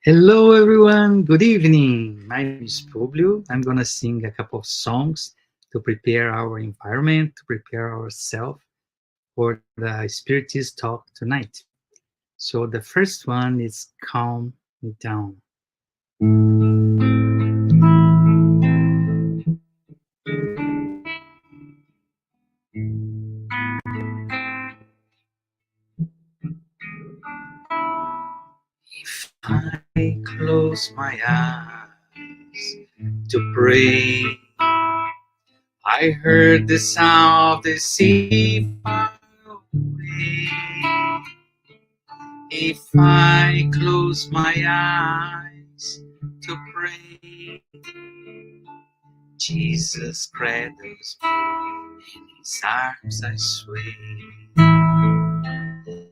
Hello, everyone. Good evening. My name is Publio. I'm going to sing a couple of songs to prepare our environment, to prepare ourselves for the Spiritist talk tonight. So, the first one is Calm Me Down. If I close my eyes to pray, I heard the sound of the sea far away. If I close my eyes to pray, Jesus cradles me in his arms I sway.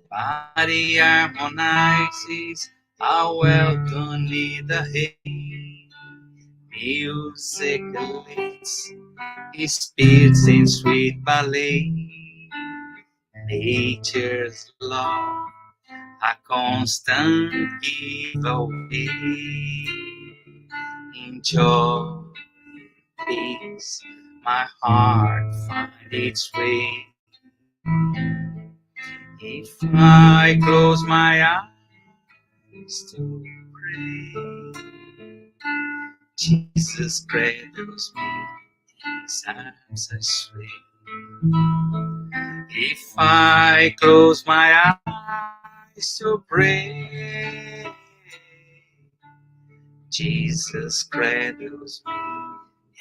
Body harmonizes how well done need the hay. Music lifts his spirits in sweet ballet. Nature's love a constant giveaway. Enjoy peace, my heart find its way. If I close my eyes to pray, Jesus cradles me in his arms I sway. If I close my eyes to pray, Jesus cradles me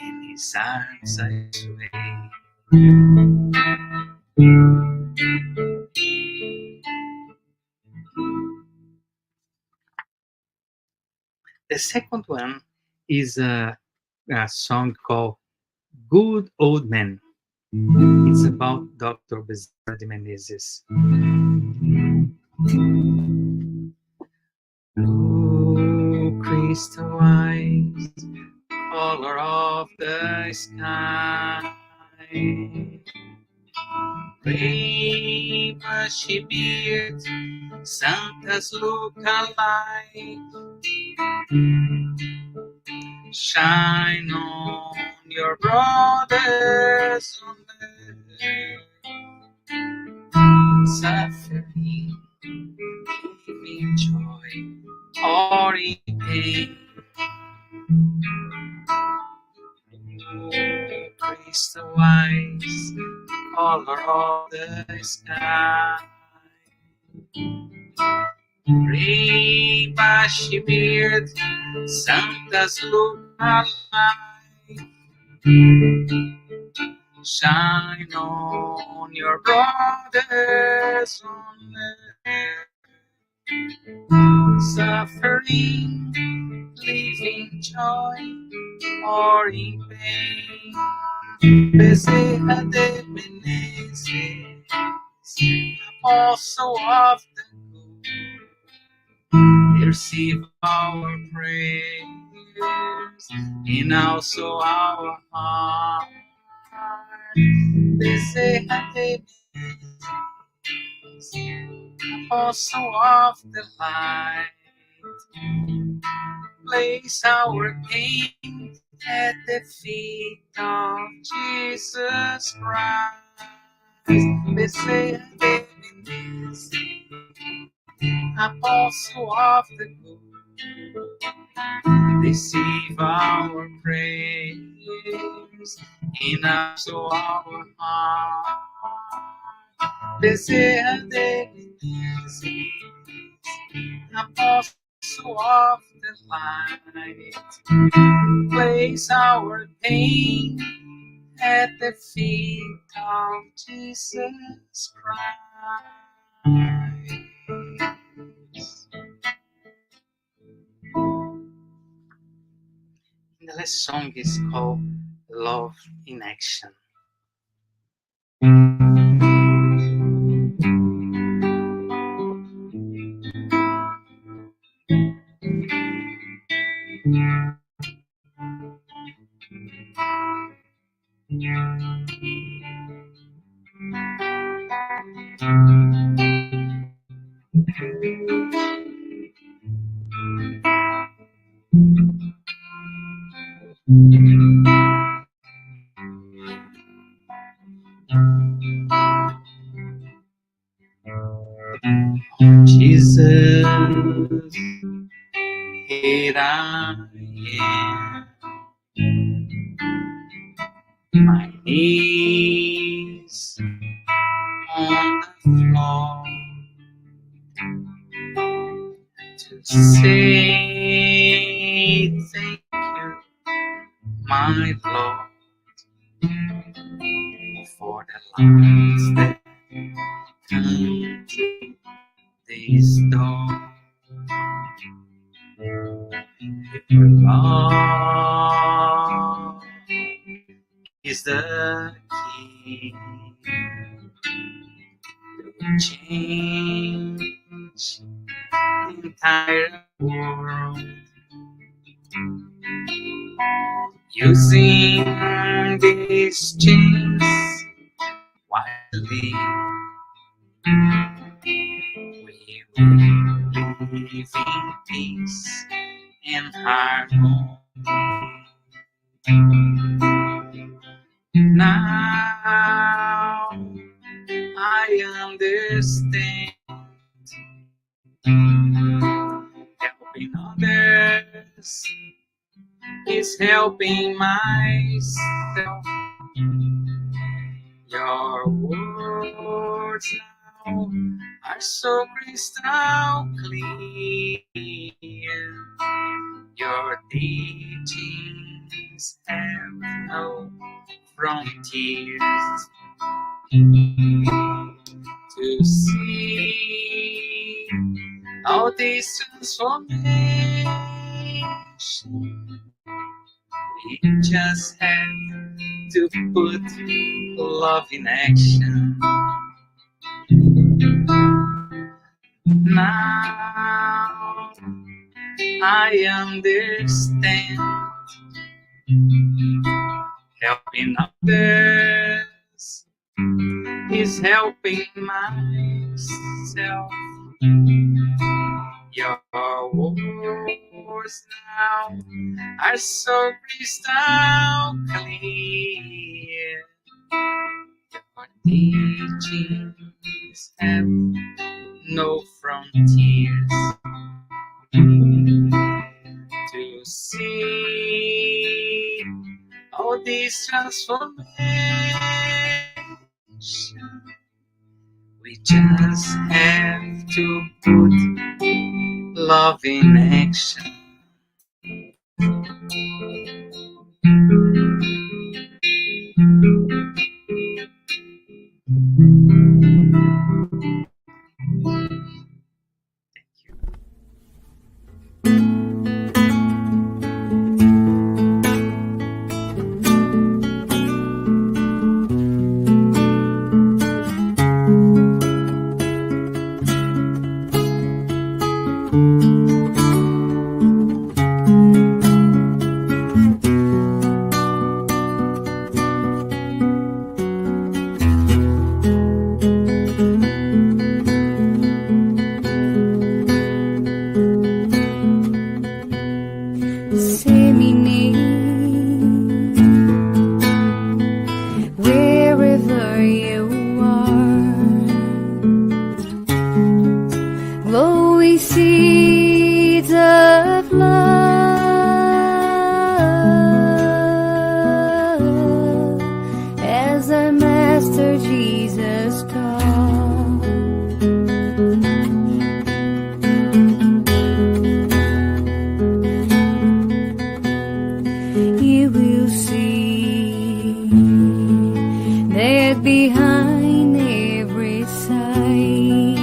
in his arms I sway. The second one is a song called Good Old Man. It's about Dr. Bezerra de Menezes. Blue crystal eyes, color of the sky. Gray bushy beard, Santa's look alike. Shine on your brothers on earth, suffering, giving joy, or in pain. Oh, crystal eyes, color of the sky. Gray bushy beard, Santa's look alike. Shine on your brothers on earth, suffering, living joy, or in pain. Bezerra de Menezes, also of the good, receive our prayers and also our heart. Bezerra de Menezes, also of the light, place our pain at the feet of Jesus Christ. Bezerra de Menezes, apostle of the good, receive our prayers and also our heart. Bezerra de Menezes, apostle of the light, place our pain at the feet of Jesus Christ. The last song is called Love in Action. Jesus, here I am. My knees on the floor to say thank you, my Lord, for the lights that come through this door. Your love is the key to change the entire world. Using these chains wisely, we will live in peace and harmony. Now I understand, helping others is helping myself. Your words now are so crystal clear. Your teachings have no frontiers. To see all this transformation, we just have to put love in action. Now I understand, helping others is helping myself. Your words now are so crystal clear. Your teachings have no frontiers. To see all this transformation, we just have to put love in action. Wherever you are, glowing seeds of love, as our Master Jesus taught. You will see that behind every sight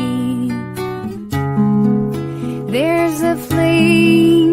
there's a flame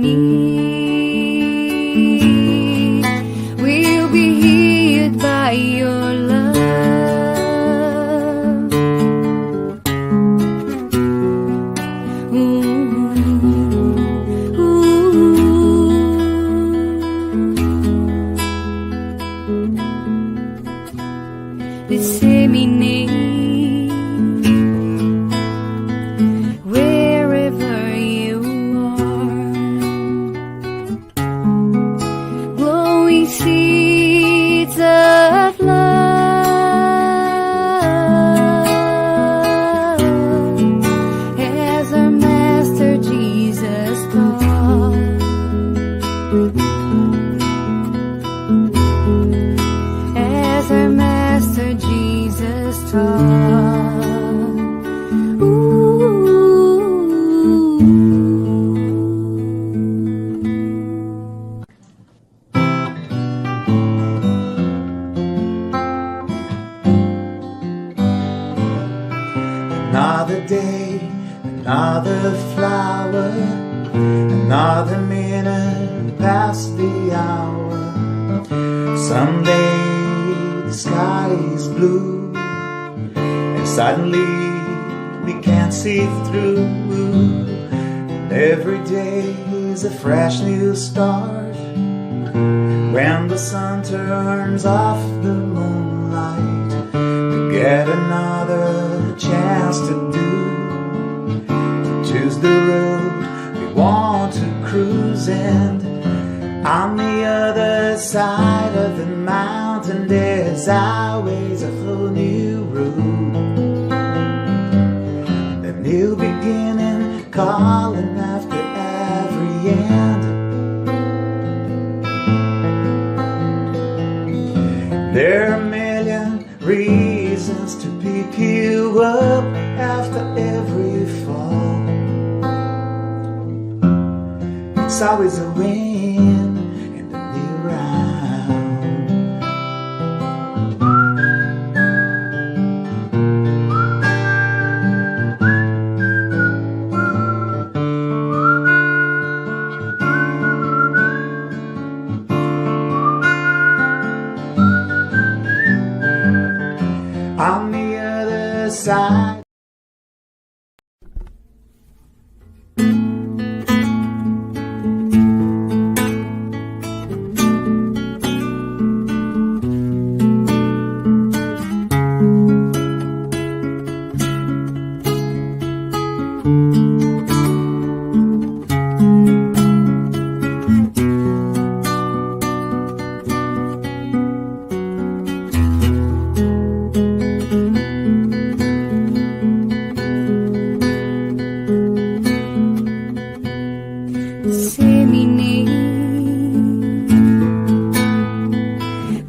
need will be healed by your love. Disseminate wherever you are, glowing seeds of love, as our Master Jesus taught. As our Master Jesus taught. Another day, another flower, another minute past the hour. Someday the sky is blue, and suddenly we can't see through. And every day is a fresh new start, when the sun turns off the moonlight. We get another chance to choose the road we want to cruise. And on the other side of the mountain, there's always a whole new road, a new beginning calling after every end. There are a million reasons to pick you up after every fall. It's always a win and a new round. On the other side.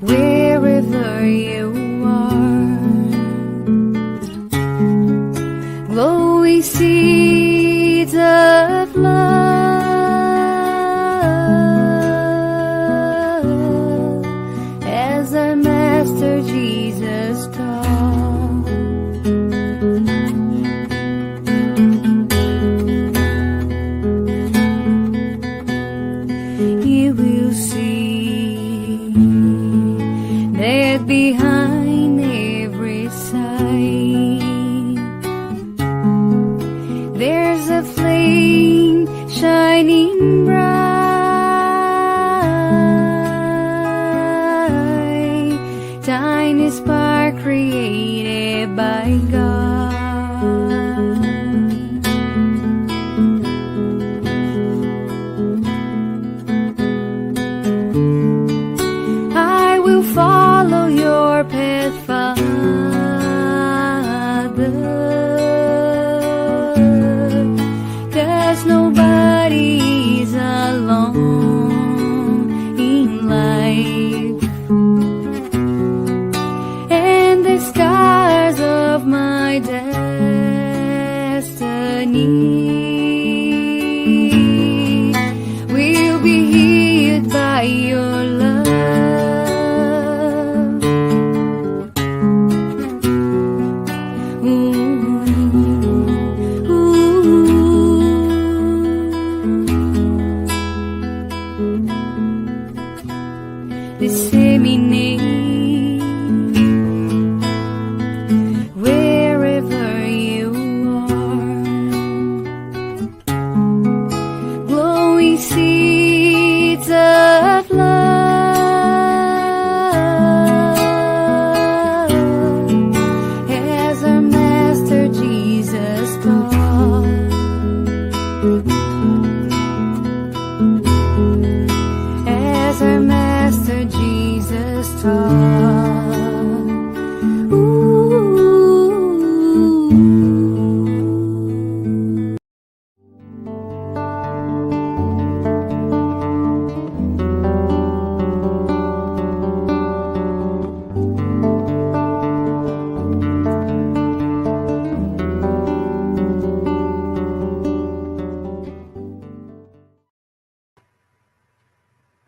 Wherever you are, glowing seeds of love, as our Master Jesus taught. You will see that behind every sight there's a flame shining bright, tiny spark created by God. I will follow your path, Father, 'cause nobody's alone in life, and the scars of my talk. Ooh.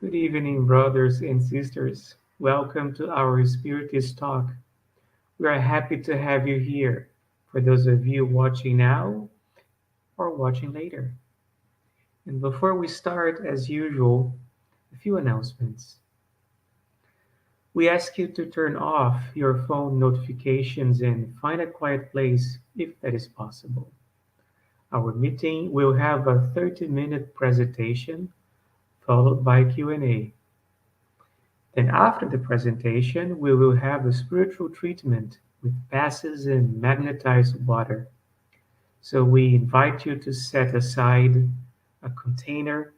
Good evening, brothers and sisters. Welcome to our Spiritist Talk. We are happy to have you here. For those of you watching now or watching later. And before we start, as usual, a few announcements. We ask you to turn off your phone notifications and find a quiet place if that is possible. Our meeting will have a 30-minute presentation followed by Q&A. Then after the presentation, we will have a spiritual treatment with passes and magnetized water. So we invite you to set aside a container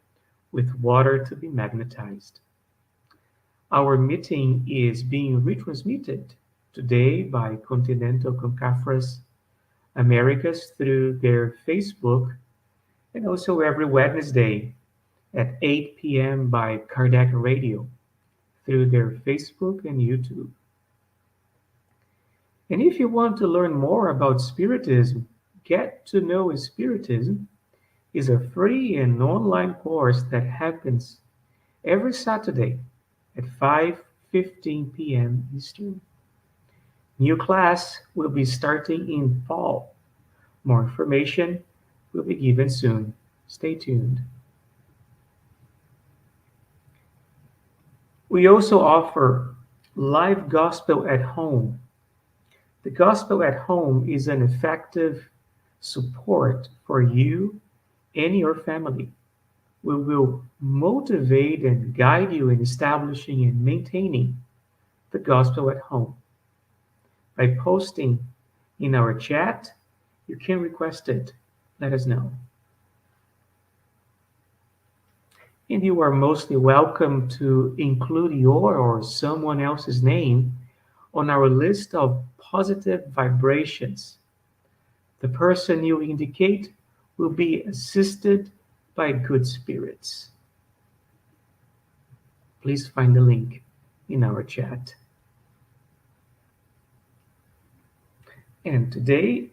with water to be magnetized. Our meeting is being retransmitted today by Continental Concafras Americas through their Facebook and also every Wednesday at 8 p.m. by Kardec Radio through their Facebook and YouTube. And if you want to learn more about Spiritism, Get to Know Spiritism is a free and online course that happens every Saturday at 5:15 p.m. Eastern. New class will be starting in fall. More information will be given soon. Stay tuned. We also offer live gospel at home. The gospel at home is an effective support for you and your family. We will motivate and guide you in establishing and maintaining the gospel at home. By posting in our chat, you can request it. Let us know. And you are mostly welcome to include your or someone else's name on our list of positive vibrations. The person you indicate will be assisted by good spirits. Please find the link in our chat. And today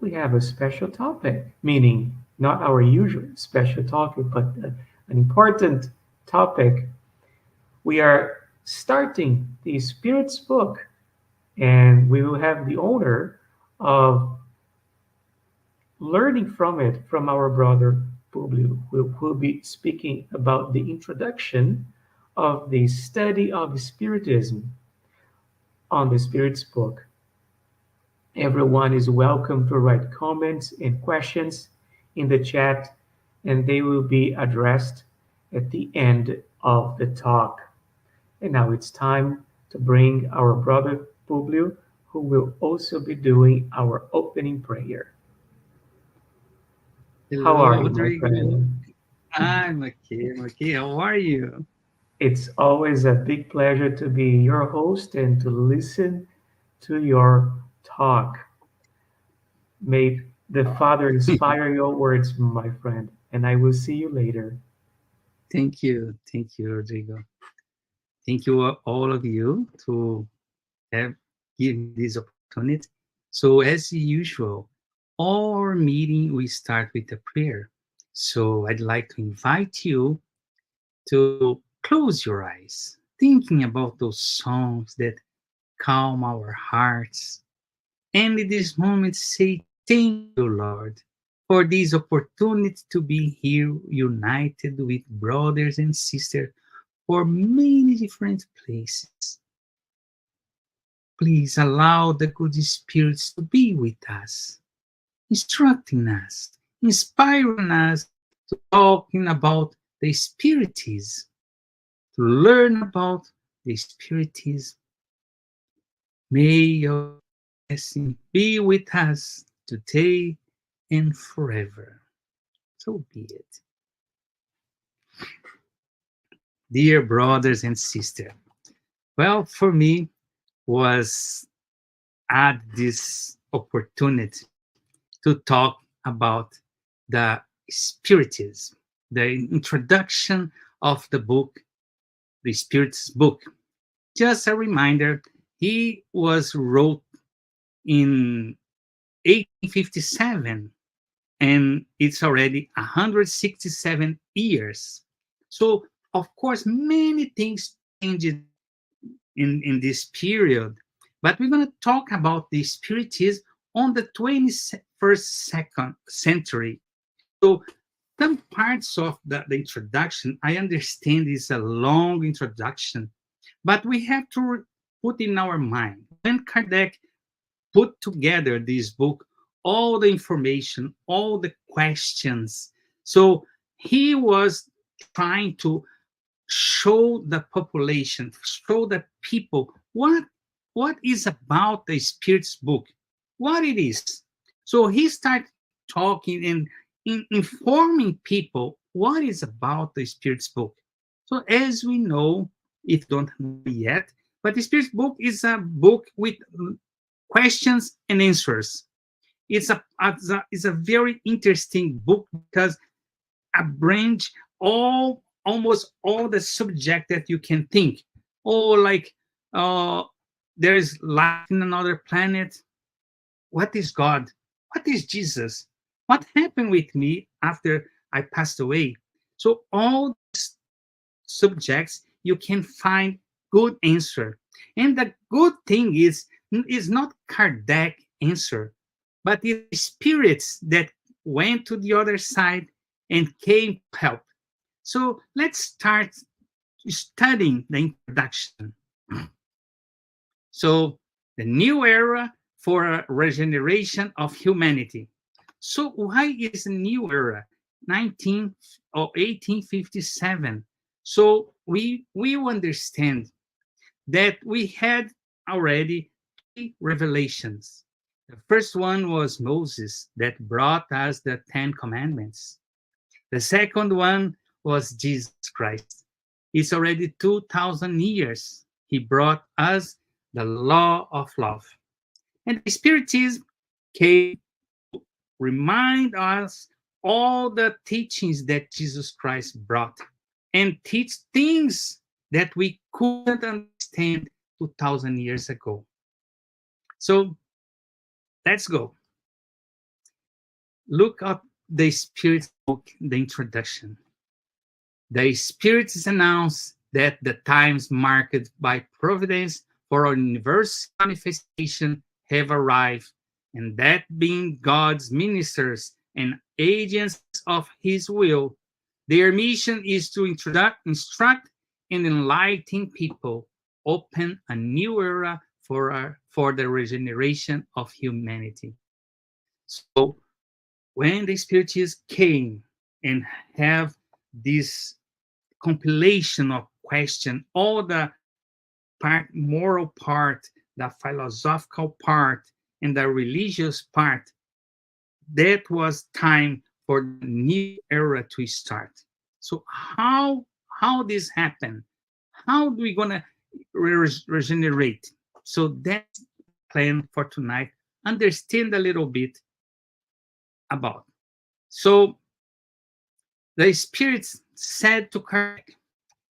we have a special topic, meaning not our usual special topic, but an important topic. We are starting the Spirit's book, and we will have the honor of learning from it from our brother Publio, who will be speaking about the introduction of the study of Spiritism on the Spirit's book. Everyone is welcome to write comments and questions in the chat, and they will be addressed at the end of the talk. And now it's time to bring our brother Publio, who will also be doing our opening prayer. How Hello, are you, my Rodrigo. friend? I'm okay. I'm okay. How are you? It's always a big pleasure to be your host and to listen to your talk. May the Father inspire your words, my friend, and I will see you later. Thank you. Thank you, Rodrigo. Thank you, all of you, to have given me this opportunity. So, as usual, our meeting we start with a prayer. So, I'd like to invite you to close your eyes, thinking about those songs that calm our hearts. And in this moment, say, thank you, Lord, for this opportunity to be here united with brothers and sisters for many different places. Please allow the good spirits to be with us, instructing us, inspiring us to talking about the Spiritism, to learn about the Spiritism. May your blessing be with us today and forever. So be it. Dear brothers and sisters, Well, for me, was at this opportunity to talk about the Spiritism, the introduction of the book, the Spirit's book. Just a reminder, he was wrote in 1857, and it's already 167 years. So, of course, many things changed in this period, but we're going to talk about the Spiritism on the 21st second century. So, some parts of the introduction, I understand is a long introduction, but we have to put in our mind when Kardec put together this book, all the information, all the questions. So he was trying to show the population, show the people what is about the Spirit's book, what it is. So he started talking and informing people what is about the Spirit's book. So as we know, if you don't know yet, but the Spirit's book is a book with questions and answers. It's a very interesting book because a branch all almost all the subject that you can think. Oh, like uh, there is life in another planet. What is God? What is Jesus? What happened with me after I passed away? So all these subjects you can find good answer. And the good thing is not Kardec answer, but the spirits that went to the other side and came to help. So let's start studying the introduction. So the new era for a regeneration of humanity. So why is a new era? 19 or 1857. So we understand that we had already three revelations. The first one was Moses that brought us the 10 commandments. The second one was Jesus Christ. It's already 2000 years. He brought us the law of love. And the Spiritism came to remind us all the teachings that Jesus Christ brought and teach things that we couldn't understand 2000 years ago. So let's go. Look up the Spirit's book, the introduction. The Spirits announce that the times marked by providence for our universal manifestation have arrived, and that being God's ministers and agents of His will, their mission is to instruct, and enlighten people, open a new era for the regeneration of humanity. So when the Spiritists came and have this compilation of question, all the moral part, the philosophical part, and the religious part, that was time for the new era to start. So how this happen? How do we gonna regenerate? So that's plan for tonight. Understand a little bit about. So the spirits said to Kardec,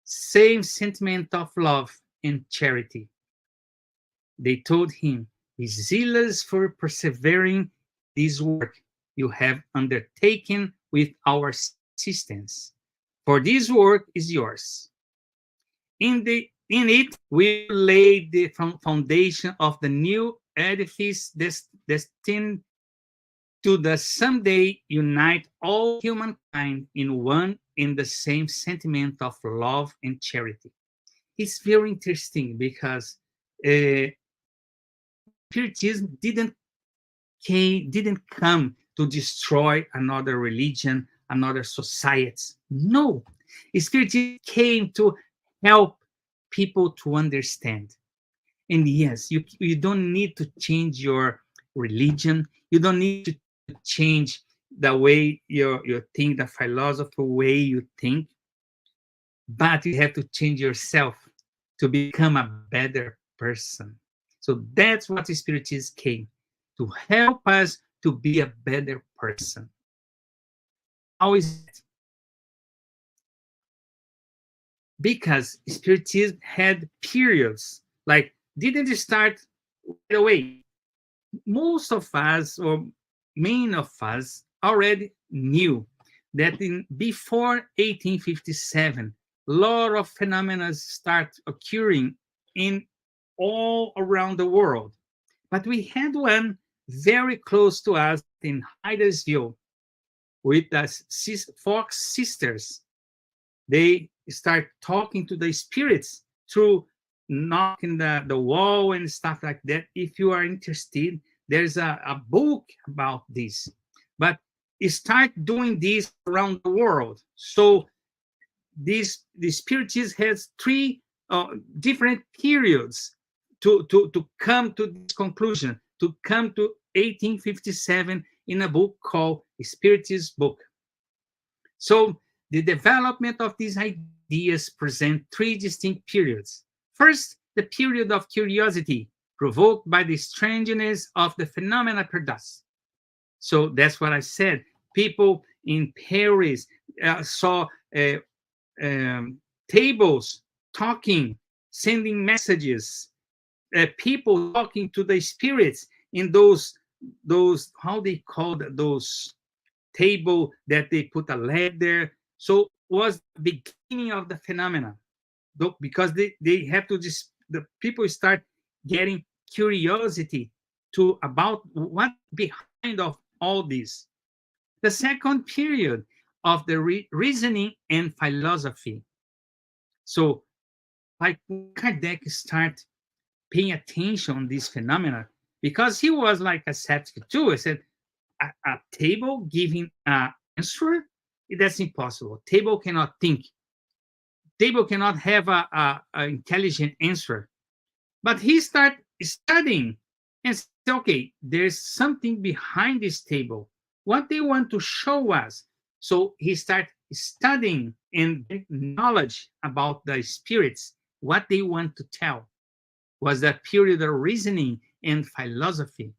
same sentiment of love and charity. They told him, be zealous for persevering this work you have undertaken with our assistance. For this work is yours. In it, we lay the foundation of the new edifice destined to the someday unite all humankind in one in the same sentiment of love and charity. It's very interesting because Spiritism didn't come to destroy another religion, another society. No, Spiritism came to help people to understand. And yes, you don't need to change your religion. You don't need to change the way you think, the philosophical way you think, but you have to change yourself to become a better person. So that's what the Spiritism came to help us to be a better person. How is that? Because Spiritism had periods, like didn't start right away. Most of us, or many of us, already knew that before 1857, a lot of phenomena start occurring in all around the world. But we had one very close to us in Hydesville with the Fox sisters. They start talking to the spirits through knocking the wall and stuff like that. If you are interested, there's a book about this. But start doing this around the world. So the Spiritism has three different periods to come to this conclusion, to come to 1857 in a book called Spiritist Book. So the development of these ideas present three distinct periods. First, the period of curiosity provoked by the strangeness of the phenomena produced. So that's what I said. People in Paris saw tables talking, sending messages, people talking to the spirits in those how they called those table that they put a leg there. So was the beginning of the phenomena, because they have to just, the people start getting curiosity to about what behind of all this. The second period of the reasoning and philosophy. So like Kardec start paying attention on this phenomena, because he was like a skeptic too. I said, a table giving an answer, that's impossible. Table cannot think. Table cannot have a intelligent answer. But he start studying and said, okay, there's something behind this table. What they want to show us. So he start studying and knowledge about the spirits, what they want to tell. Was that period of reasoning and philosophy.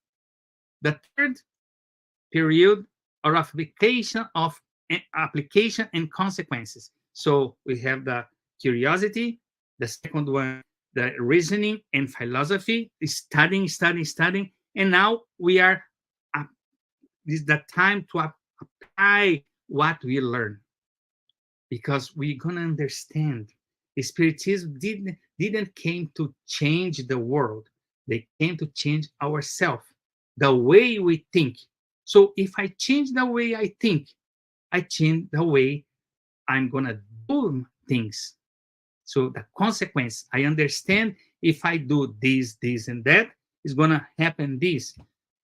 The third period of application and consequences. So we have the curiosity, the second one, the reasoning and philosophy, studying, and now we are, this is the time to apply what we learn, because we're gonna understand Spiritism didn't came to change the world. They came to change ourselves, the way we think. So if I change the way I think, I change the way I'm gonna do things. So the consequence, I understand if I do this, this, and that, is gonna happen this.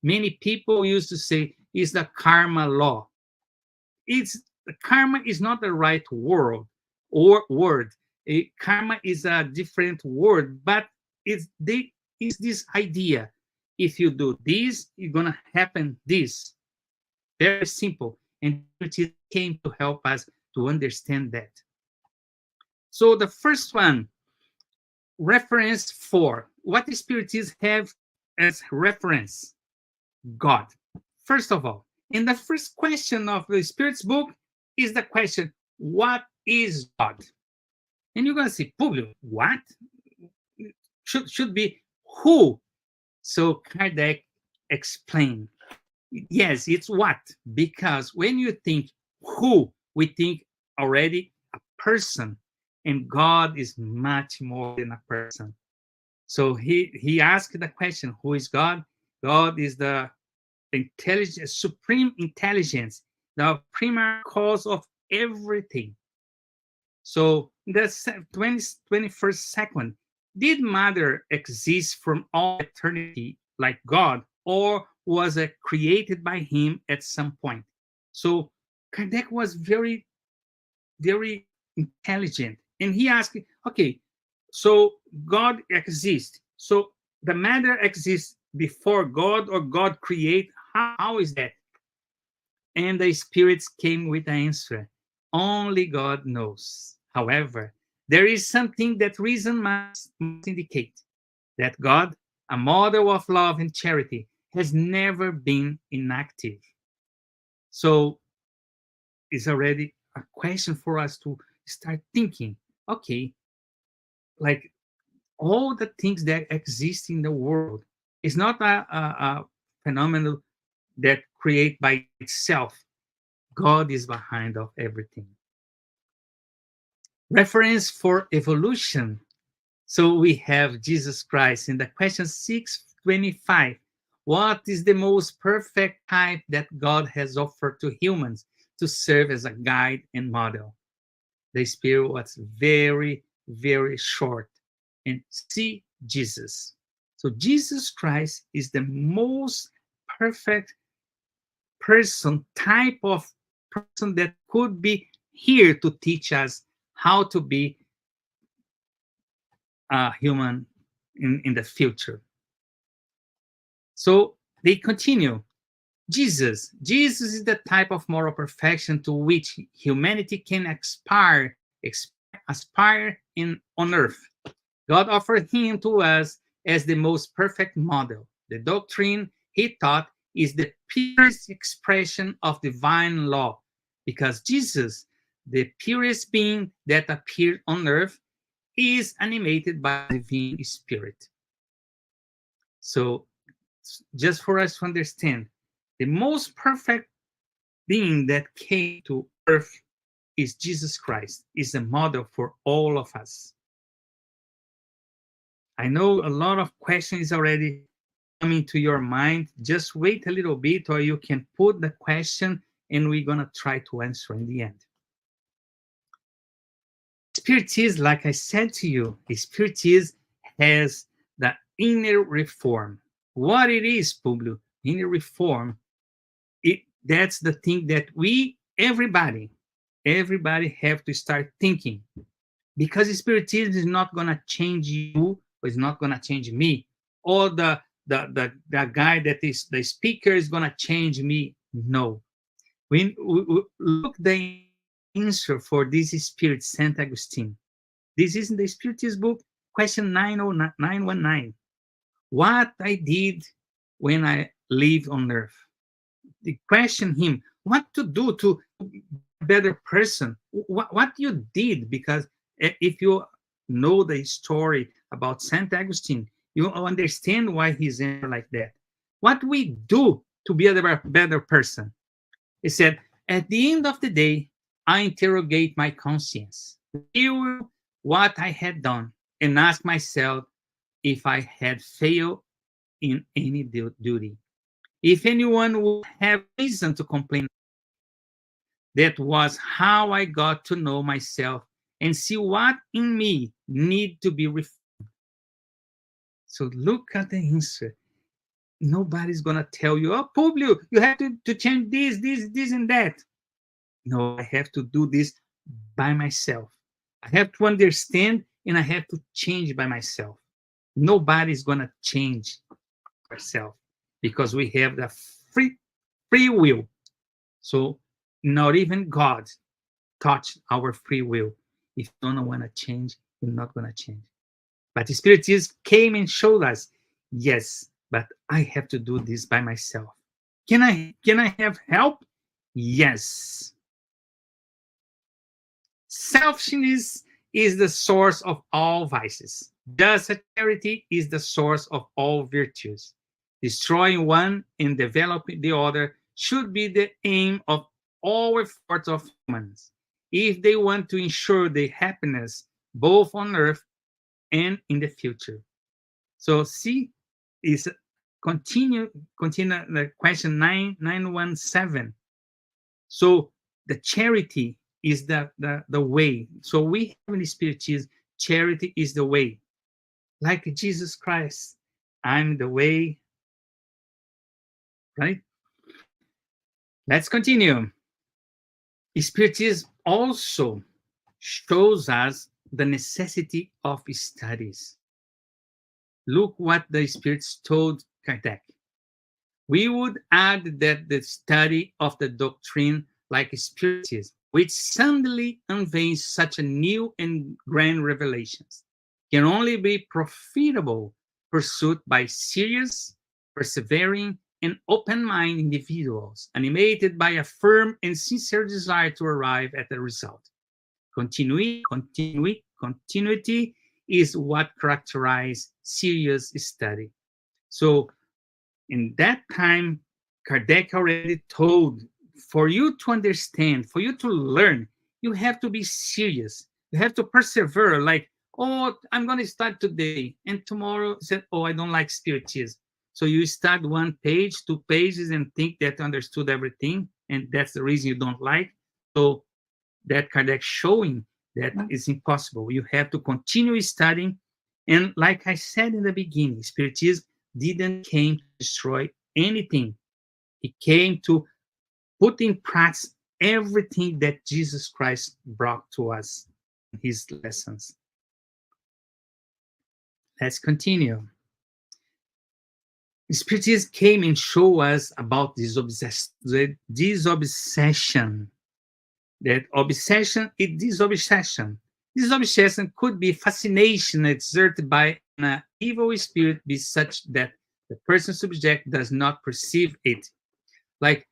Many people used to say, is the karma law. Karma is not the right word. Karma is a different word, but it's this idea. If you do this, you're gonna happen this. Very simple. And it came to help us to understand that. So the first one, reference for what the Spiritism have as reference? God. First of all, in the first question of the Spirit's book is the question, what is God? And you're gonna say, Publio, what? Should be who? So Kardec explained, yes, it's what? Because when you think who, we think already a person, and God is much more than a person. So he asked the question, who is God? God is the intelligence, supreme intelligence, the primary cause of everything. So the 21st second, did matter exist from all eternity like God, or was it created by him at some point? So Kardec was very, very intelligent. And he asked, okay, so God exists. So the matter exists before God, or God create? How is that? And the spirits came with the answer. Only God knows. However, there is something that reason must indicate that God, a model of love and charity, has never been inactive. So it's already a question for us to start thinking, okay, like all the things that exist in the world is not a phenomenon that create by itself. God is behind of everything. Reference for evolution. So we have Jesus Christ in the question 625. What is the most perfect type that God has offered to humans to serve as a guide and model? The Spirit was very, very short. And see Jesus. So Jesus Christ is the most perfect person, type of person that could be here to teach us how to be a human in the future. So they continue. Jesus is the type of moral perfection to which humanity can aspire on earth. God offered him to us as the most perfect model. The doctrine he taught is the purest expression of divine law, because Jesus, the purest being that appeared on earth, is animated by the divine spirit. So, just for us to understand, the most perfect being that came to earth is Jesus Christ, is a model for all of us. I know a lot of questions already coming to your mind. Just wait a little bit, or you can put the question and we're going to try to answer in the end. Spiritism, like I said to you, Spiritism has the inner reform. What it is, Publio, inner reform, that's the thing that everybody have to start thinking, because Spiritism is not going to change you, or it's not going to change me, or the guy that is the speaker is going to change me. No. When we look the answer for this spirit, Saint Augustine, this is in the Spiritist book, question 919. What I did when I lived on earth. They question him what to do to be a better person, what you did, because if you know the story about Saint Augustine, you understand why he's like that. What we do to be a better person? He said, at the end of the day, I interrogate my conscience, review what I had done, and ask myself if I had failed in any duty. If anyone would have reason to complain, that was how I got to know myself and see what in me need to be reformed. So look at the answer. Nobody's going to tell you, oh, Publio, you have to change this, and that. No, I have to do this by myself. I have to understand, and I have to change by myself. Nobody's going to change ourselves, because we have the free will. So not even God touched our free will. If you don't want to change, you're not going to change. But the Spiritism came and showed us, yes, but I have to do this by myself. Can I have help? Yes. Selfishness is the source of all vices. Just as charity is the source of all virtues. Destroying one and developing the other should be the aim of all efforts of humans, if they want to ensure their happiness both on earth and in the future. So see, is continue the question 917. So the charity is the way. So we have in the Spiritism, charity is the way. Like Jesus Christ, I'm the way, right? Let's continue. Spiritism also shows us the necessity of studies. Look what the Spirits told Kardec. We would add that the study of the doctrine like Spiritism which suddenly unveils such a new and grand revelations, can only be profitable pursued by serious, persevering, and open-minded individuals, animated by a firm and sincere desire to arrive at a result. Continuity is what characterizes serious study. So in that time, Kardec already told, for you to understand, for you to learn, you have to be serious. You have to persevere. Like, oh, I'm going to start today. And tomorrow, said, oh, I don't like Spiritism. So you start one page, two pages, and think that you understood everything. And that's the reason you don't like. So that Kardec showing that is impossible. You have to continue studying. And like I said in the beginning, Spiritism didn't came to destroy anything. It came to put in practice everything that Jesus Christ brought to us in his lessons. Let's continue. Spiritism came and showed us about this obsession. That obsession is disobsession. This obsession could be fascination exerted by an evil spirit, be such that the person subject does not perceive it. Like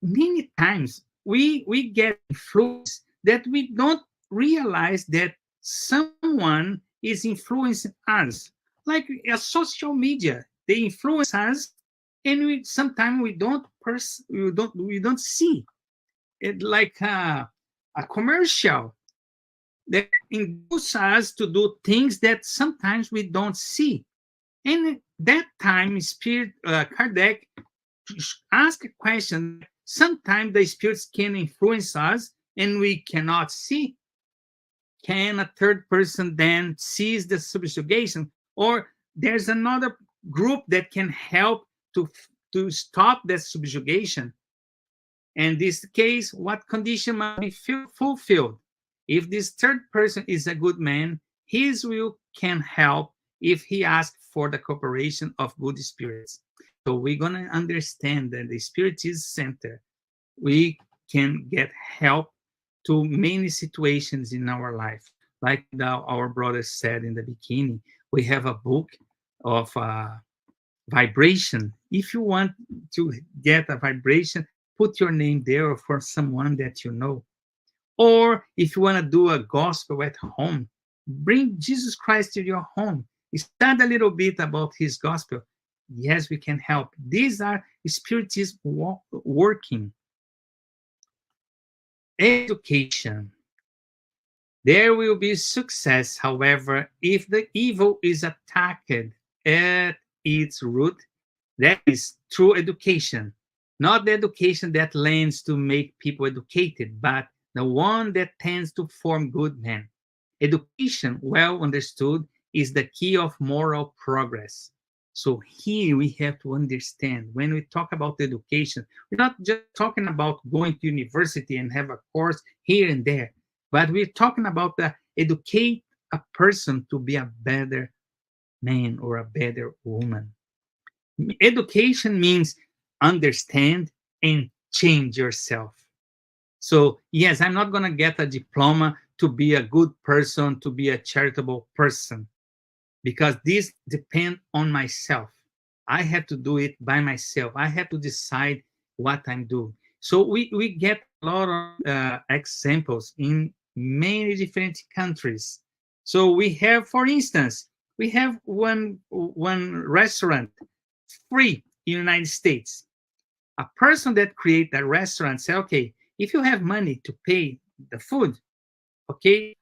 many times we get influence that we don't realize that someone is influencing us. Like a social media, they influence us, and sometimes we don't see it, like a commercial that induces us to do things that sometimes we don't see. And at that time, Spirit Kardec asked a question. Sometimes the spirits can influence us and we cannot see. Can a third person then seize the subjugation? Or there's another group that can help to stop that subjugation? In this case, what condition must be fulfilled? If this third person is a good man, his will can help if he asks for the cooperation of good spirits. So we're going to understand that the Spiritist Center, we can get help to many situations in our life. Like our brother said in the beginning, we have a book of vibration. If you want to get a vibration, put your name there or for someone that you know. Or if you want to do a gospel at home, bring Jesus Christ to your home. Study a little bit about his gospel. Yes, we can help. These are Spiritism working. Education. There will be success, however, if the evil is attacked at its root. That is through education. Not the education that lends to make people educated, but the one that tends to form good men. Education, well understood, is the key of moral progress. So here we have to understand, when we talk about education, we're not just talking about going to university and have a course here and there, but we're talking about educate a person to be a better man or a better woman. Education means understand and change yourself. So yes, I'm not going to get a diploma to be a good person, to be a charitable person, because this depends on myself. I have to do it by myself. I have to decide what I'm doing. So we get a lot of examples in many different countries. So we have, for instance, we have one restaurant free in the United States. A person that create a restaurant say, okay, if you have money to pay the food, okay,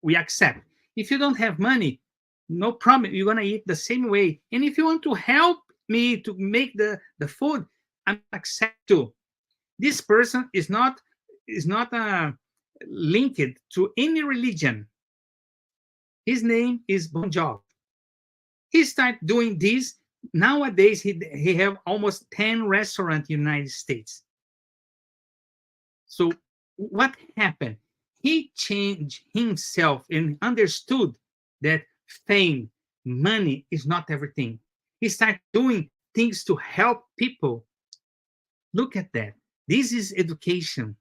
we accept. If you don't have money, no problem. You're gonna eat the same way. And if you want to help me to make the food, I'm accept too. This person is not linked to any religion. His name is Bon Jovi. He started doing this. Nowadays, he have almost 10 restaurants in the United States. So what happened? He changed himself and understood that fame, money is not everything. He started doing things to help people. Look at that. This is education.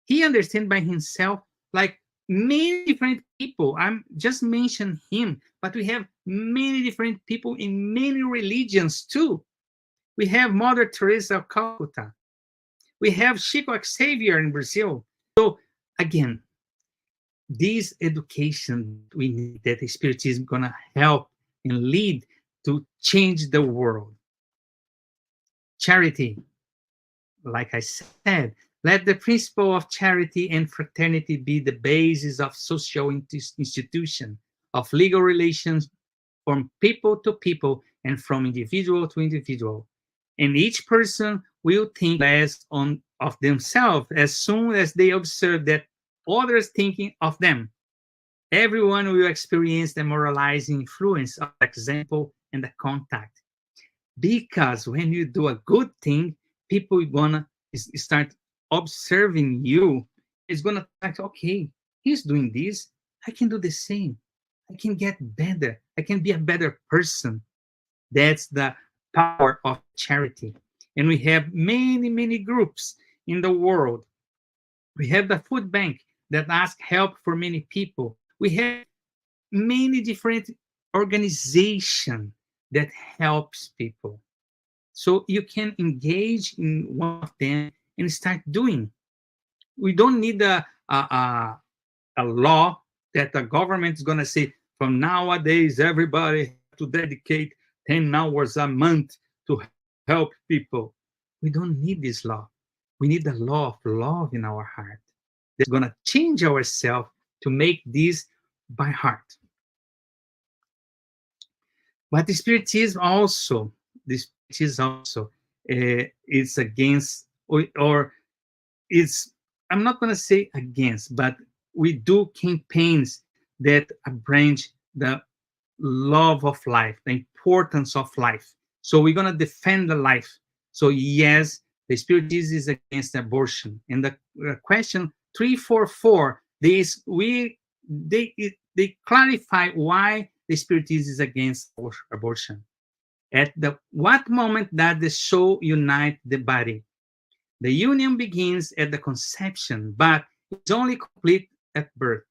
He understands by himself like many different people. I'm just mention him, but we have many different people in many religions too. We have Mother Teresa of Calcutta. We have Chico Xavier in Brazil. So again, this education that we need, that the Spiritism is gonna help and lead to change the world. Charity, like I said, let the principle of charity and fraternity be the basis of social institution, of legal relations from people to people and from individual to individual. And each person will think less on of themselves as soon as they observe that others thinking of them. Everyone will experience the moralizing influence of example and the contact. Because when you do a good thing, people are gonna start observing you. It's gonna like, okay, he's doing this. I can do the same. I can get better. I can be a better person. That's the power of charity. And we have many, many groups in the world. We have the food bank that asks help for many people. We have many different organizations that helps people. So you can engage in one of them and start doing. We don't need a law that the government is going to say from nowadays everybody have to dedicate 10 hours a month to help people. We don't need this law. We need the law of love in our heart that's going to change ourselves to make this by heart. But the Spiritism also is against, or it's, I'm not going to say against, but we do campaigns that abrange the love of life, the importance of life. So we're going to defend the life. So yes, the Spiritism is against abortion. And the question 344, they clarify why the Spiritism is against abortion. At the what moment does the soul unite the body? The union begins at the conception, but it's only complete at birth.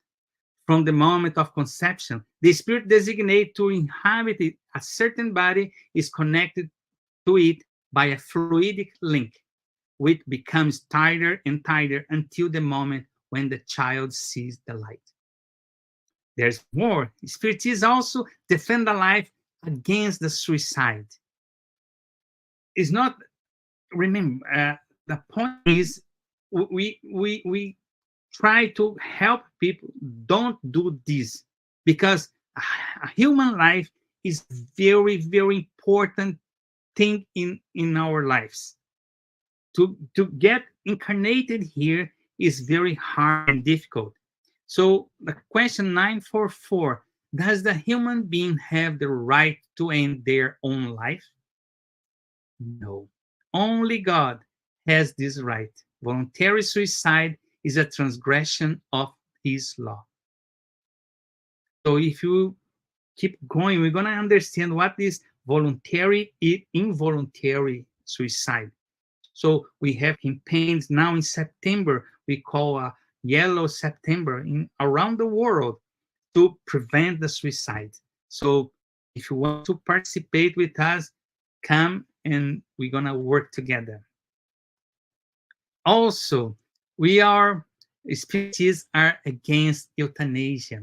From the moment of conception, the spirit designated to inhabit a certain body is connected to it by a fluidic link, which becomes tighter and tighter until the moment when the child sees the light. There's more. Spiritism also defend the life against the suicide. It's not, remember, the point is we try to help people don't do this, because a human life is very, very important thing in our lives. To get incarnated here is very hard and difficult. So the question 944, does the human being have the right to end their own life? No. Only God has this right. Voluntary suicide is a transgression of his law. So if you keep going, we're going to understand what is voluntary and involuntary suicide. So we have campaigns now in September, we call a Yellow September in around the world to prevent the suicide. So if you want to participate with us, come and we're going to work together. Also, Spiritists are against euthanasia,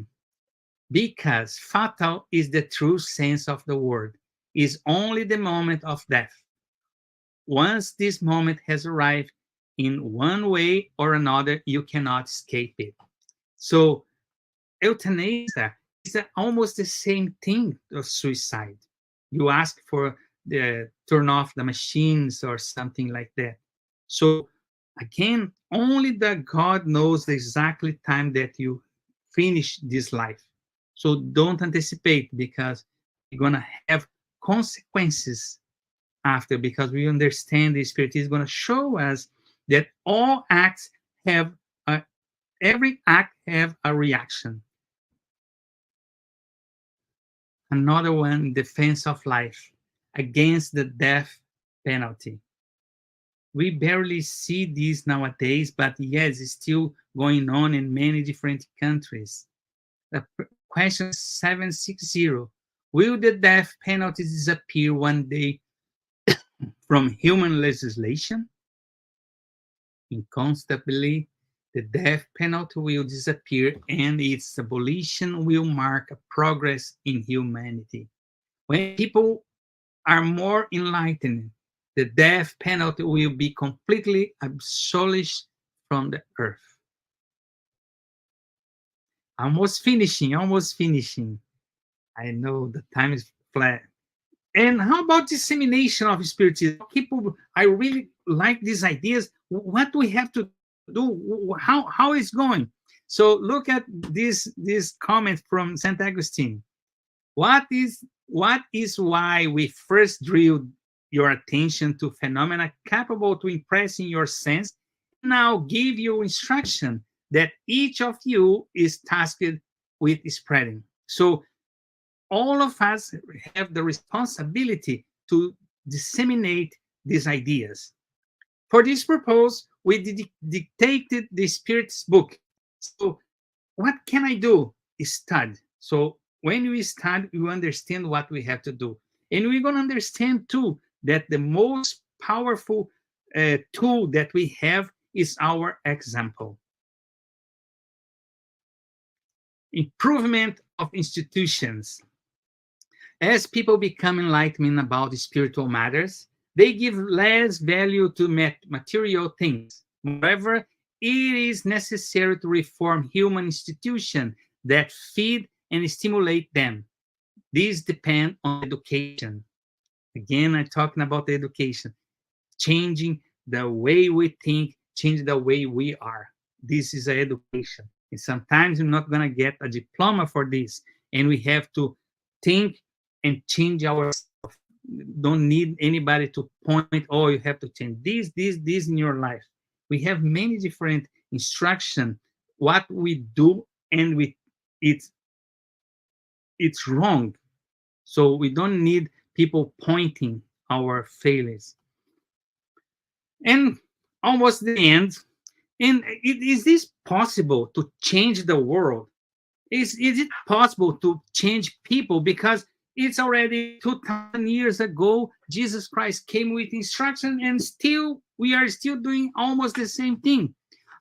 because fatal is the true sense of the word, is only the moment of death. Once this moment has arrived, in one way or another, you cannot escape it. So euthanasia is almost the same thing as suicide. You ask for the turn off the machines or something like that. So again, only the God knows the exactly time that you finish this life. So don't anticipate, because you're gonna have consequences after, because we understand the Spirit is gonna show us that all acts have every act have a reaction. Another one, defense of life against the death penalty. We barely see this nowadays, but yes, it's still going on in many different countries. Question 760. Will the death penalty disappear one day from human legislation? Inconceivably, the death penalty will disappear and its abolition will mark a progress in humanity. When people are more enlightened, the death penalty will be completely abolished from the earth. Almost finishing, almost finishing. I know the time is flat. And how about dissemination of spiritism? People, I really like these ideas. What do we have to do? How it's going? So look at this comment from Saint Augustine. What is why we first drew your attention to phenomena capable to impressing your sense, and now give you instruction that each of you is tasked with spreading. So all of us have the responsibility to disseminate these ideas. For this purpose, we dictated the Spirit's book. So, what can I do? Study. So, when we study, we understand what we have to do. And we're going to understand too that the most powerful tool that we have is our example. Improvement of institutions. As people become enlightened about spiritual matters, they give less value to material things. Moreover, it is necessary to reform human institutions that feed and stimulate them. These depend on education. Again, I'm talking about education, changing the way we think, change the way we are. This is education. And sometimes we're not going to get a diploma for this. And we have to think and change ourselves. Don't need anybody to point, oh, you have to change this in your life. We have many different instructions, what we do, and it's wrong. So we don't need people pointing our failures. And almost the end. And is this possible to change the world? Is it possible to change people? Because it's already 2,000 years ago, Jesus Christ came with instruction, and still we are still doing almost the same thing.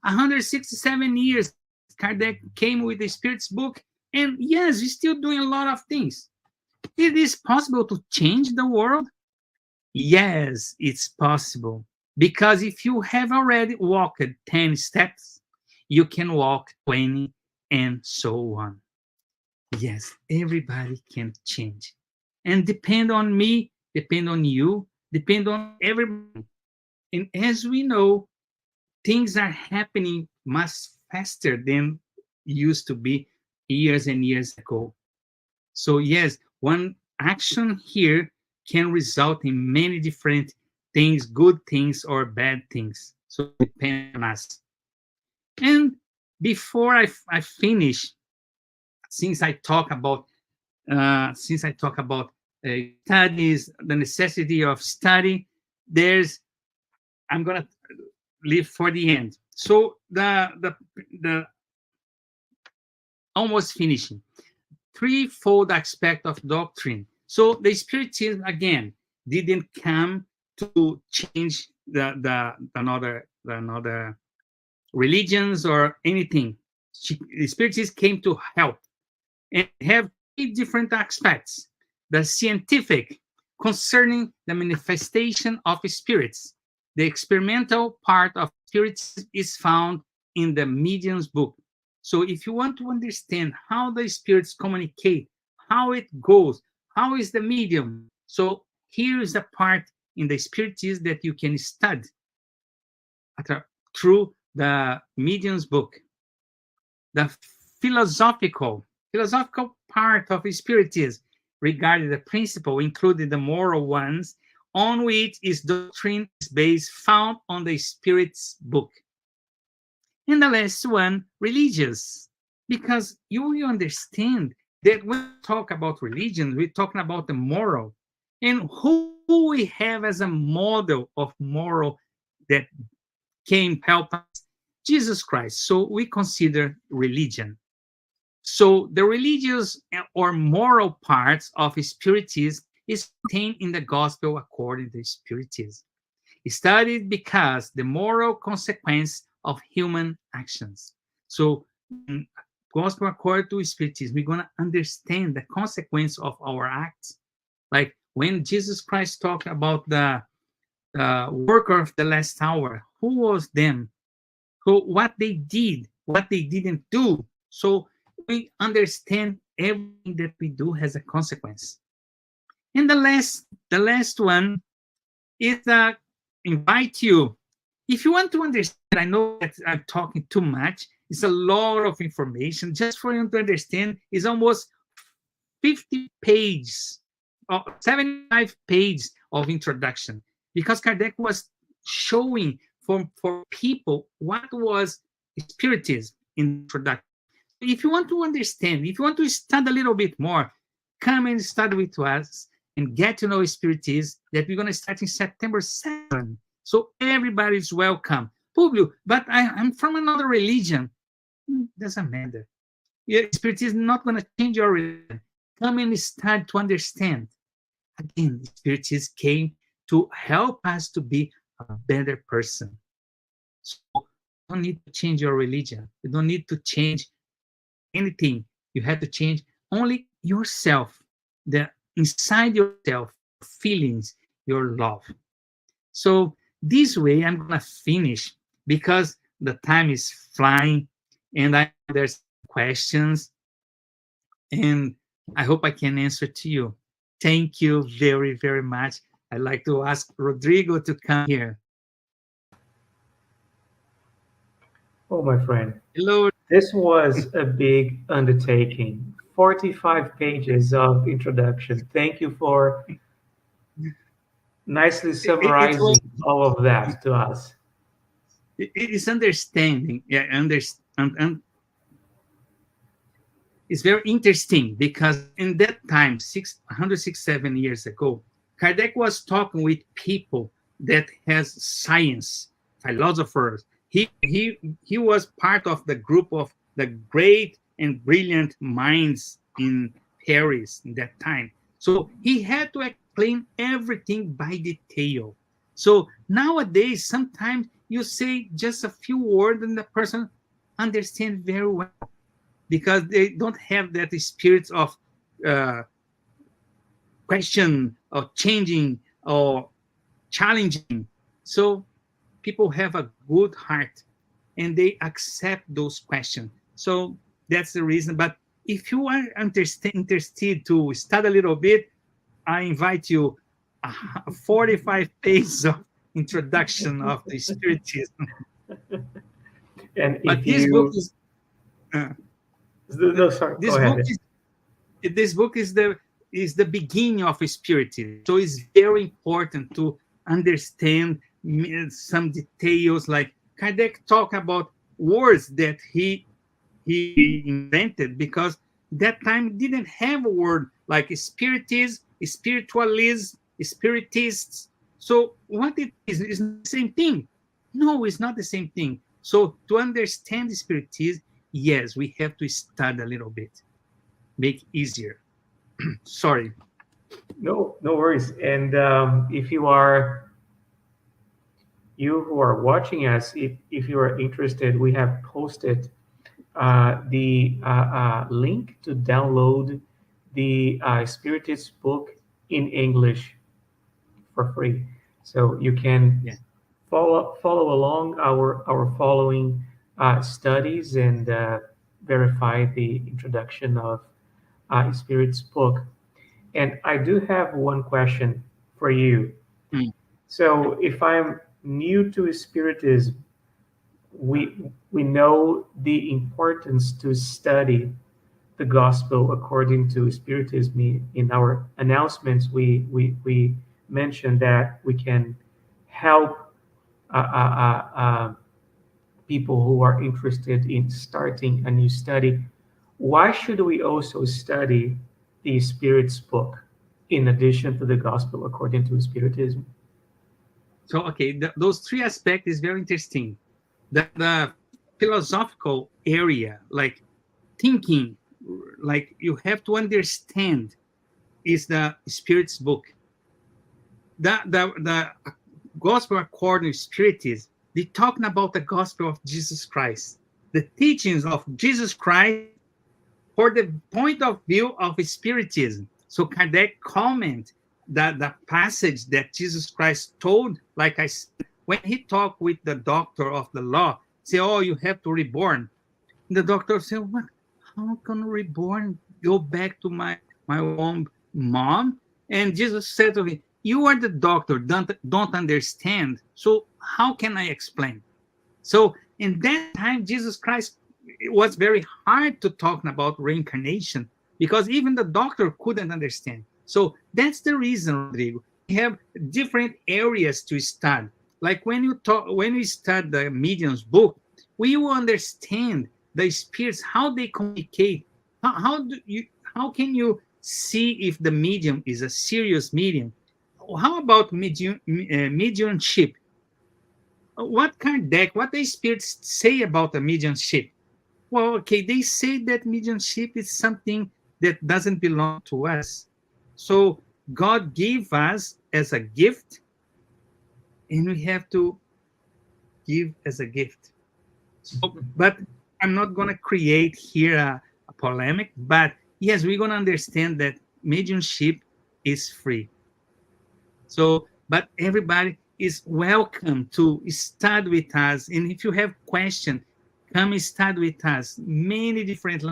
167 years, Kardec came with the Spirit's book, and yes, we're still doing a lot of things. It is possible to change the world? Yes, it's possible. Because if you have already walked 10 steps, you can walk 20 and so on. Yes, everybody can change. And depend on me, depend on you, depend on everybody. And as we know, things are happening much faster than used to be years and years ago. So yes, one action here can result in many different things, good things or bad things. So it depends on us. And before I finish, since I talk about studies, the necessity of study, I'm gonna leave for the end. So the almost finishing threefold aspect of doctrine. So the Spiritism again didn't come to change the another religions or anything. The Spiritism came to help and have three different aspects. The scientific, concerning the manifestation of spirits. The experimental part of Spiritism is found in the Medium's book. So if you want to understand how the spirits communicate, how it goes, how is the medium, so here is the part in the Spiritism that you can study through the Medium's book. The philosophical part of Spiritism regarding the principle, including the moral ones, on which its doctrine is based, found on the Spirit's book. And the last one, religious, because you will understand that when we talk about religion, we're talking about the moral, and who we have as a model of moral that came help us? Jesus Christ. So we consider religion. So the religious or moral parts of Spiritism is contained in the Gospel according to Spiritism. Studied because the moral consequence of human actions. So in Gospel according to Spiritism, we're going to understand the consequence of our acts. Like when Jesus Christ talked about the worker of the last hour, who was them? Who, what they did, what they didn't do. So we understand everything that we do has a consequence. And the last one is invite you. If you want to understand, I know that I'm talking too much. It's a lot of information. Just for you to understand, it's almost 50 pages, or 75 pages of introduction, because Kardec was showing for people what was Spiritism in introduction. If you want to understand, if you want to study a little bit more, come and study with us and get to know Spiritism, that we're going to start in September 7th. So everybody is welcome. Publio, but I'm from another religion. Doesn't matter. Your Spiritism is not going to change your religion. Come and start to understand. Again, Spiritism came to help us to be a better person. So you don't need to change your religion. You don't need to change anything. You have to change only yourself, the inside yourself, feelings, your love. So this way, I'm gonna finish because the time is flying, and there's questions, and I hope I can answer to you. Thank you very, very much. I'd like to ask Rodrigo to come here. Oh, my friend, Hello. this was a big undertaking. 45 pages of introduction. Thank you for nicely It was summarizing all of that to us. it is understanding. Yeah, understand. And it's very interesting because in that time, 607 years ago, Kardec was talking with people that has science, philosophers. He was part of the group of the great and brilliant minds in Paris in that time. So he had to explain everything by detail. So nowadays, sometimes you say just a few words and the person understands very well because they don't have that spirit of uh, question or changing or challenging. So people have a good heart and they accept those questions. So that's the reason. But if you are interested to study a little bit, I invite you 45 pages of introduction of the Spiritism. And But if this book you, is uh, no, sorry, go this book ahead. is this book is the beginning of Spiritism. So it's very important to understand some details. Like Kardec talk about words that he invented because that time didn't have a word like spiritism, spiritualism, spiritists. So what it is not the same thing. No, it's not the same thing. So to understand spiritism, yes, we have to study a little bit, make easier. Sorry. No, no worries. And if you are, you who are watching us, if you are interested, we have posted the link to download the Spiritist book in English for free. So you can Yeah. follow along our following studies and verify the introduction of Spirit's book. And I do have one question for you. Mm. So if I'm new to Spiritism, we know the importance to study the gospel according to Spiritism. In our announcements, we mentioned that we can help uh, uh, people who are interested in starting a new study. Why should we also study the Spirit's book in addition to the gospel according to Spiritism? So, okay, those three aspects is very interesting. The philosophical area, like thinking, like you have to understand, is the Spirit's book. The gospel according to Spiritism, they talking about the gospel of Jesus Christ, the teachings of Jesus Christ for the point of view of Spiritism. So Kardec comment that the passage that Jesus Christ told, like I said, when he talked with the doctor of the law, say, "Oh, you have to reborn." The doctor said, "What? How can reborn? Go back to my own mom?" And Jesus said to him, "You are the doctor, don't understand. So how can I explain?" So in that time, Jesus Christ, it was very hard to talk about reincarnation because even the doctor couldn't understand. So that's the reason, Rodrigo. We have different areas to study. Like when we start the medium's book, we will understand the spirits, how they communicate. How can you see if the medium is a serious medium? How about mediumship? What Kardec, what the spirits say about the mediumship? Well, okay, they say that mediumship is something that doesn't belong to us. So God gave us as a gift, and we have to give as a gift. So, but I'm not going to create here a polemic, but yes, we're going to understand that mediumship is free. So, but everybody is welcome to study with us. And if you have questions, come study with us. Many different.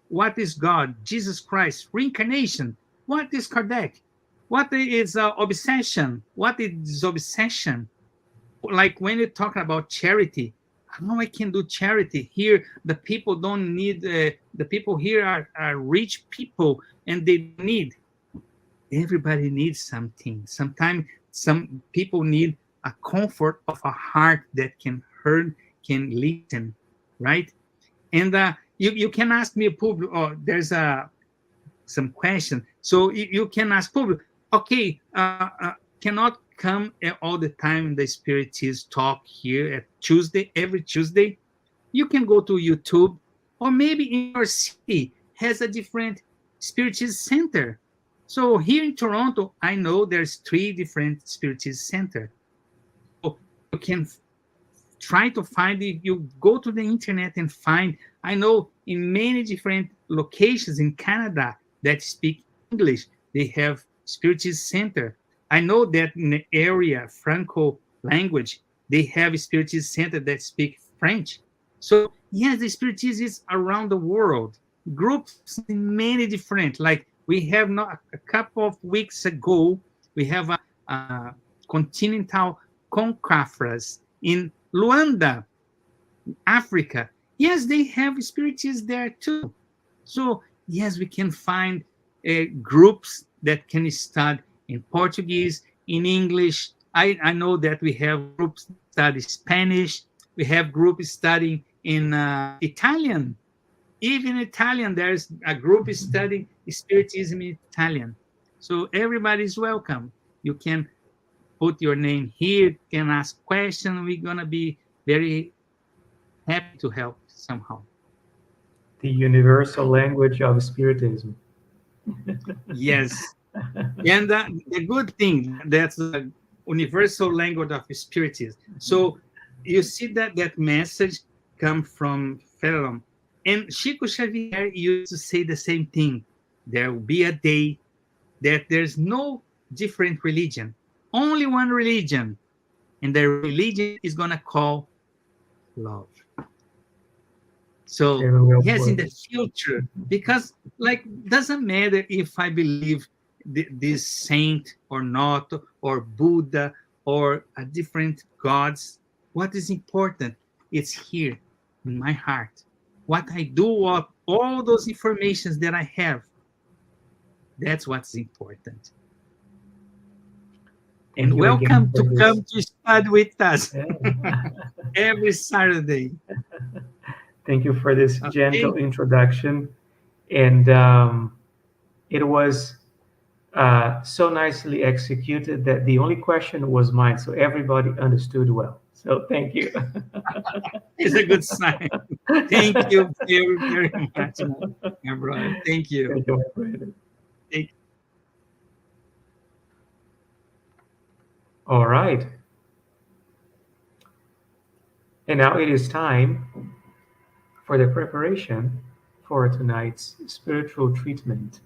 What is God? Jesus Christ? Reincarnation? What is Kardec? What is obsession? What is obsession? Like when you talk about charity, how I can do charity here? The people don't need. The people here are rich people, and they need. Everybody needs something. Sometimes some people need a comfort of a heart that can hear, can listen, right? And you can ask me, Publio, oh, there's some question. So you can ask Publio, okay, cannot come all the time in the Spiritist talk here at Tuesday, every Tuesday. You can go to YouTube, or maybe in your city has a different Spiritist center. So here in Toronto, I know there's 3 different Spiritist center. So you can try to find it. You go to the internet and find. I know in many different locations in Canada that speak English, they have Spiritist center. I know that in the area Franco language, they have Spiritist center that speak French. So yes, the Spiritist is around the world. Groups in many different. Like we have not a couple of weeks ago, we have a continental concafras in Luanda, Africa. Yes, they have Spiritists there too. So yes, we can find groups that can study in Portuguese, in English. I know that we have groups that study Spanish. We have groups studying in Italian. Even Italian, there's a group studying Spiritism in Italian. So everybody is welcome. You can put your name here, can ask questions. We're going to be very happy to help somehow. The universal language of Spiritism. Yes. And the good thing, that's the universal language of Spiritism. So you see that message come from Ferrum. And Chico Xavier used to say the same thing. There will be a day that there's no different religion, only one religion. And the religion is going to call love. So yes, in the future, because like doesn't matter if I believe this saint or not, or Buddha or a different gods. What is important? It's here in my heart. What I do of all those informations that I have, that's what's important. And welcome to come to study with us every Saturday. Thank you for this gentle introduction. And it was So nicely executed that the only question was mine, so everybody understood well. So thank you. It's a good sign. Thank you very, very much, my brother. Thank you. Thank you, my friend. Thank All right. And now it is time for the preparation for tonight's spiritual treatment.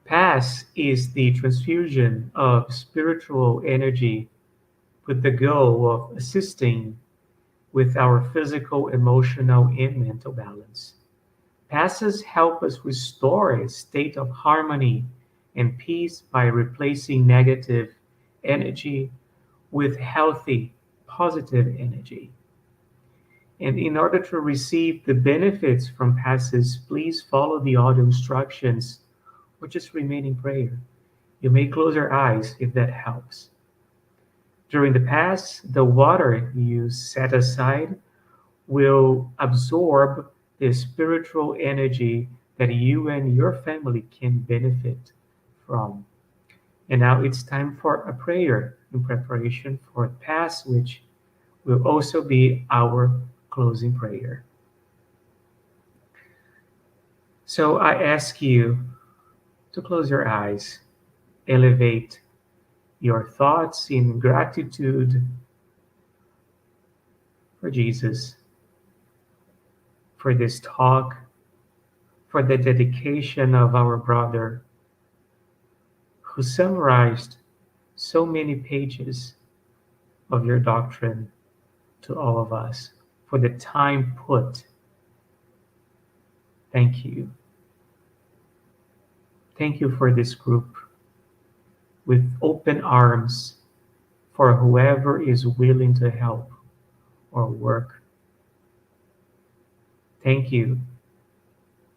Pass is the transfusion of spiritual energy with the goal of assisting with our physical, emotional, and mental balance. Passes help us restore a state of harmony and peace by replacing negative energy with healthy, positive energy. And in order to receive the benefits from passes, please follow the audio instructions or just remain in prayer. You may close your eyes if that helps. During the pass, the water you set aside will absorb the spiritual energy that you and your family can benefit from. And now it's time for a prayer in preparation for the Pass, which will also be our closing prayer. So I ask you to close your eyes, elevate your thoughts in gratitude for Jesus, for this talk, for the dedication of our brother who summarized so many pages of your doctrine to all of us, for the time put. Thank you. Thank you for this group with open arms for whoever is willing to help or work. Thank you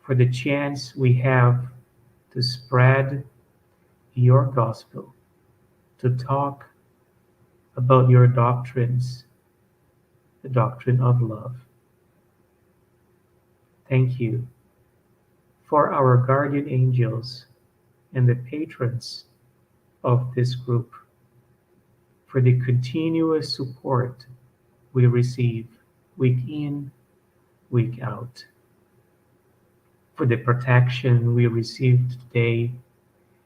for the chance we have to spread your gospel, to talk about your doctrines, the doctrine of love. Thank you for our guardian angels and the patrons of this group, for the continuous support we receive week in, week out, for the protection we received today,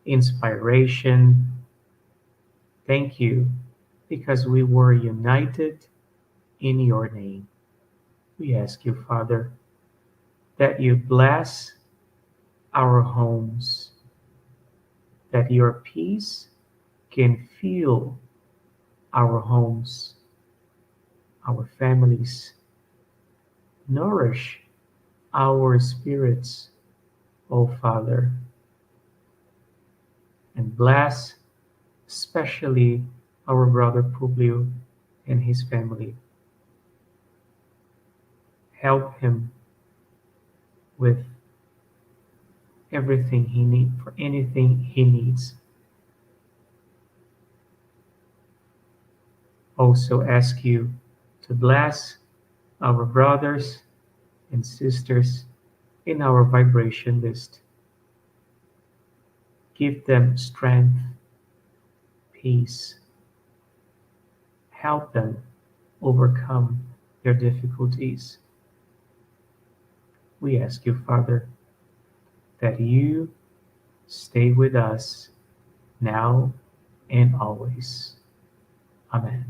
inspiration. Thank you, because we were united in your name. We ask you, Father, that you bless our homes, that your peace can fill our homes, our families, nourish our spirits, O Father, and bless especially our brother Publio and his family. Help him with everything he needs, for anything he needs. Also ask you to bless our brothers and sisters in our vibration list. Give them strength, peace. Help them overcome their difficulties. We ask you, Father, that you stay with us now and always. Amen.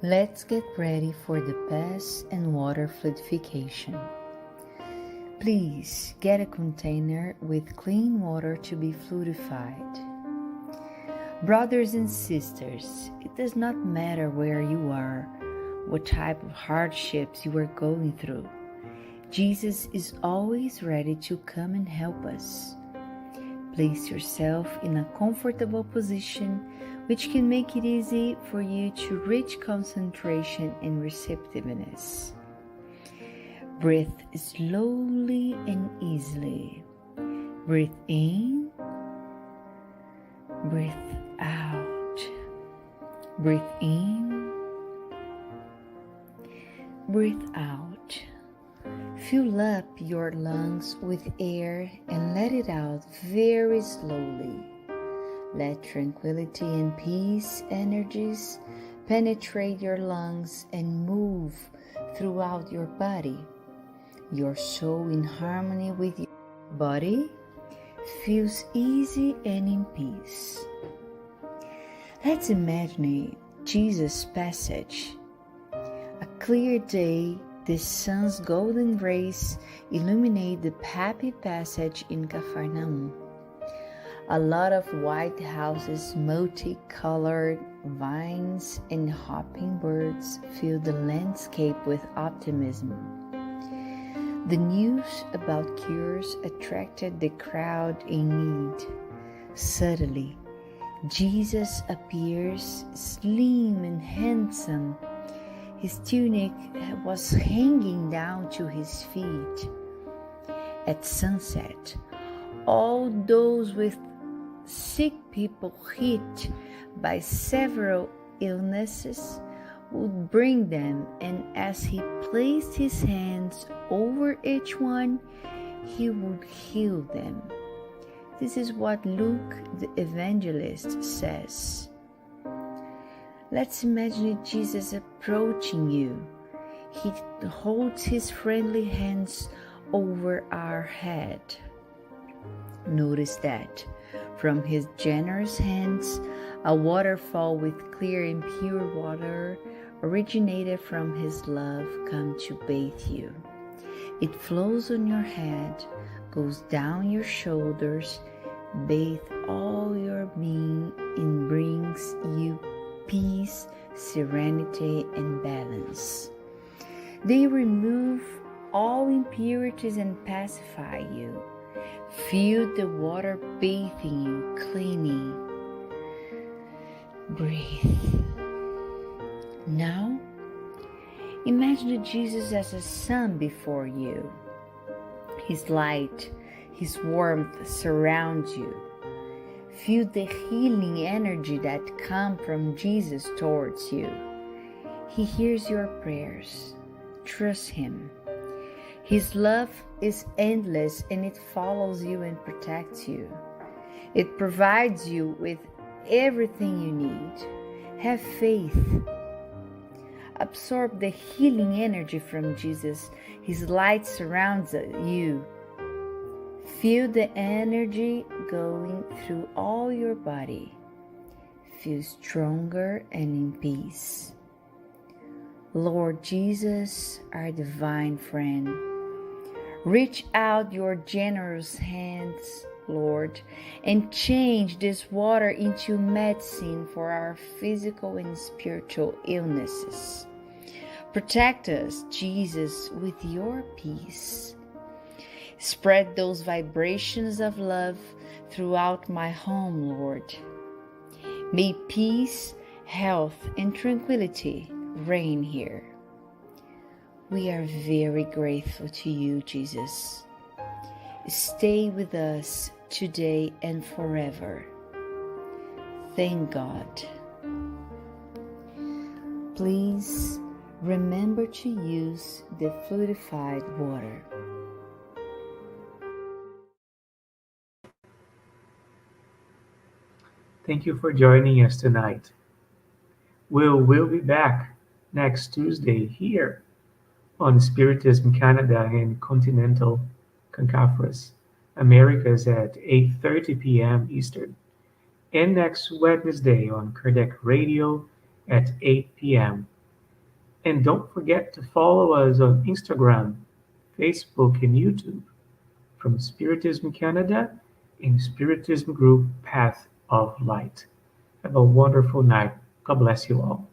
Let's get ready for the pass and water fluidification. Please get a container with clean water to be fluidified. Brothers and sisters, it does not matter where you are, what type of hardships you are going through. Jesus is always ready to come and help us. Place yourself in a comfortable position which can make it easy for you to reach concentration and receptiveness. Breathe slowly and easily. Breathe in, breathe out. Breathe in, breathe out. Fill up your lungs with air and let it out very slowly. Let tranquility and peace energies penetrate your lungs and move throughout your body. Your soul in harmony with your body feels easy and in peace. Let's imagine Jesus' passage. A clear day, the sun's golden rays illuminate the happy passage in Capernaum. A lot of white houses, multicolored vines, and hopping birds fill the landscape with optimism. The news about cures attracted the crowd in need. Suddenly, Jesus appears slim and handsome. His tunic was hanging down to his feet. At sunset, all those with sick people hit by several illnesses would bring them, and as he placed his hands over each one, he would heal them. This is what Luke the evangelist says. Let's imagine Jesus approaching you. He holds his friendly hands over our head. Notice that from his generous hands, a waterfall with clear and pure water originated from his love come to bathe you. It flows on your head, goes down your shoulders, bathe all your being, and brings you peace, serenity, and balance. They remove all impurities and pacify you. Feel the water bathing you, cleaning. Breathe. Now, imagine Jesus as a sun before you. His light, his warmth surrounds you. Feel the healing energy that comes from Jesus towards you. He hears your prayers. Trust him. His love is endless and it follows you and protects you. It provides you with everything you need. Have faith. Absorb the healing energy from Jesus. His light surrounds you. Feel the energy going through all your body. Feel stronger and in peace. Lord Jesus, our divine friend, reach out your generous hands, Lord, and change this water into medicine for our physical and spiritual illnesses. Protect us, Jesus, with your peace. Spread those vibrations of love throughout my home, Lord. May peace, health, and tranquility reign here. We are very grateful to you, Jesus. Stay with us today and forever. Thank God. Please remember to use the fluidified water. Thank you for joining us tonight. We'll be back next Tuesday here on Spiritism Canada and Continental Concaphras, Americas at 8:30 p.m. Eastern, and next Wednesday on Kardec Radio at 8 p.m. And don't forget to follow us on Instagram, Facebook, and YouTube from Spiritism Canada and Spiritism Group Path of Light. Have a wonderful night. God bless you all.